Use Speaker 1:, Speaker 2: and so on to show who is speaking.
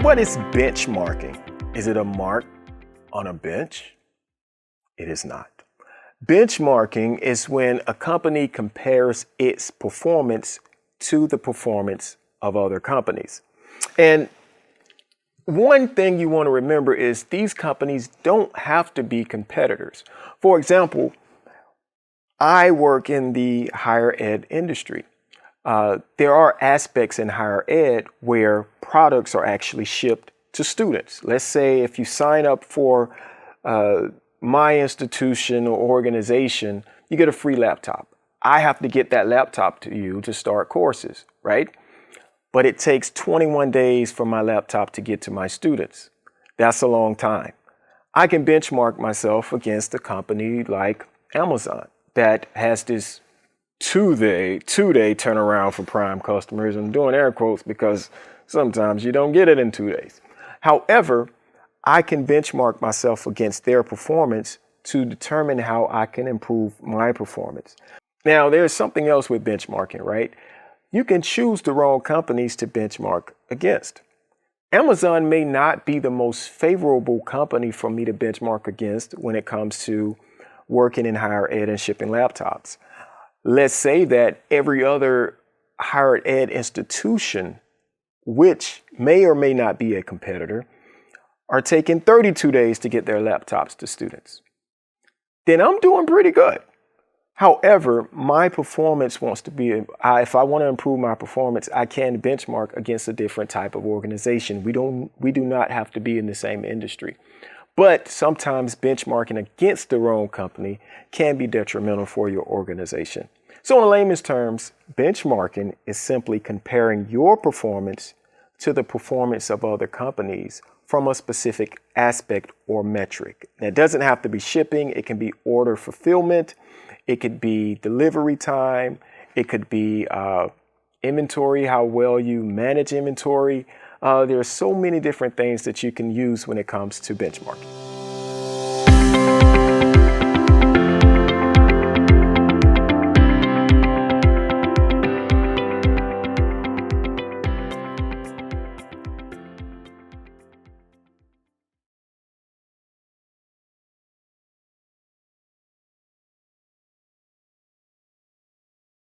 Speaker 1: what is benchmarking? Is it a mark on a bench? It is not. Benchmarking is when a company compares its performance to the performance of other companies. And one thing you want to remember is these companies don't have to be competitors. For example, I work in the higher ed industry. There are aspects in higher ed where products are actually shipped to students. Let's say if you sign up for my institution or organization, you get a free laptop. I have to get that laptop to you to start courses, right? But it takes 21 days for my laptop to get to my students. That's a long time. I can benchmark myself against a company like Amazon that has this two-day turnaround for Prime customers. I'm doing air quotes because sometimes you don't get it in 2 days. However, I can benchmark myself against their performance to determine how I can improve my performance. Now, there's something else with benchmarking, right? You can choose the wrong companies to benchmark against. Amazon may not be the most favorable company for me to benchmark against when it comes to working in higher ed and shipping laptops. Let's say that every other higher ed institution, which may or may not be a competitor, are taking 32 days to get their laptops to students. Then I'm doing pretty good. However, my performance wants to be, if I want to improve my performance, I can benchmark against a different type of organization. We do not have to be in the same industry. But sometimes benchmarking against the wrong company can be detrimental for your organization. So in layman's terms, benchmarking is simply comparing your performance to the performance of other companies from a specific aspect or metric. Now, it doesn't have to be shipping. It can be order fulfillment. It could be delivery time. It could be inventory, how well you manage inventory. There are so many different things that you can use when it comes to benchmarking.